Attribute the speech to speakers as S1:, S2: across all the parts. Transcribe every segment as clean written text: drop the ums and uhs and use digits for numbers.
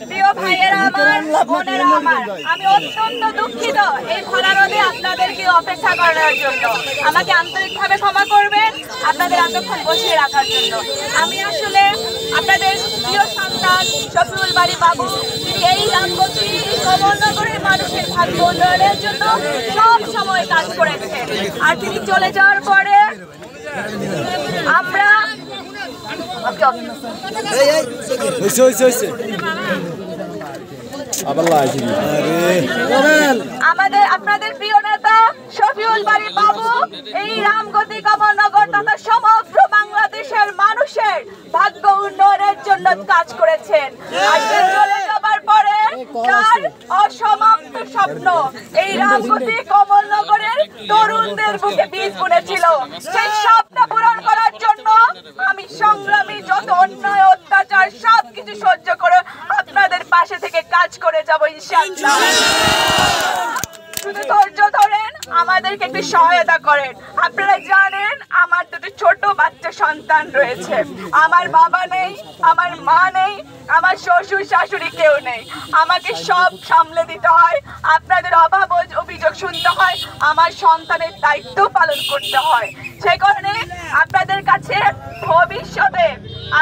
S1: প্রিয় ভাইয়েরা আমার, বোনেরা আমার, আমি অত্যন্ত দুঃখিত এই খরা রোদে আপনাদেরকে অপেক্ষা করার জন্য। আমাকে আন্তরিকভাবে ক্ষমা করবেন আপনাদের এতক্ষণ বসিয়ে রাখার জন্য। আমি আসলে আপনাদের প্রিয় সন্তান শফিউল বারী বাবু, এই রামগতি কমলনগরের মানুষের ভাগ্য উন্নয়নের জন্য সব সময় কাজ করেছেন। আর তিনি চলে যাওয়ার পরে আমরা আপনাদের প্রিয় নেতা শফিউল বারী বাবু এই রামগতি কমলনগর তথা সমগ্র বাংলাদেশের মানুষের ভাগ্য উন্নয়নের জন্য কাজ করেছেন। আর চলে যাবার পরে তার অসমাপ্ত স্বপ্ন এই রামগতি কমলনগরের তরুণদের বুকে বীজ বুনেছিল। সেই স্বপ্ন পূরণ করার জন্য আমি সংগ্রামী যত অন্যায় অত্যাচার সবকিছু সহ্য করে আপনাদের পাশে থেকে কাজ করে যাব ইনশাআল্লাহ। শুধু ধৈর্য ধরেন, আমাদেরকে একটু সহায়তা করেন। আপনারা জানেন আমার দুটো ছোট বাচ্চা সন্তান রয়েছে। আমার বাবা নেই, আমার মা নেই, আমার শ্বশুর শাশুড়ি কেউ নেই। আমাকে সব সামলে দিতে হয়, আপনাদের অভাব অভিযোগ শুনতে হয়, আমার সন্তানের দায়িত্ব পালন করতে হয়। সেই কারণে আপনাদের কাছে ভবিষ্যতে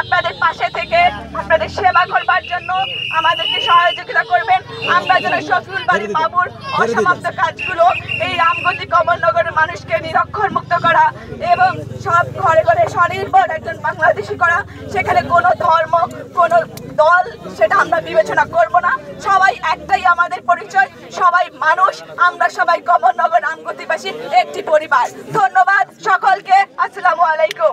S1: আপনাদের পাশে থেকে আপনাদের সেবা করবার জন্য আমাদেরকে সহযোগিতা করবেন। আমরা যেন শফিউল বারী বাবুর অসমাপ্ত কাজগুলো এই রামগতি কমলনগরের মানুষকে নিরক্ষর মুক্ত করা এবং সব ঘরে ঘরে স্বনির্ভর একজন বাংলাদেশি করা, সেখানে কোনো ধর্ম কোনো দল সেটা আমরা বিবেচনা করব না। সবাই একটাই আমাদের পরিচয়, সবাই মানুষ, আমরা সবাই কমলনগর রামগতিবাসী একটি পরিবার। ধন্যবাদ সকলকে। আসসালামু আলাইকুম।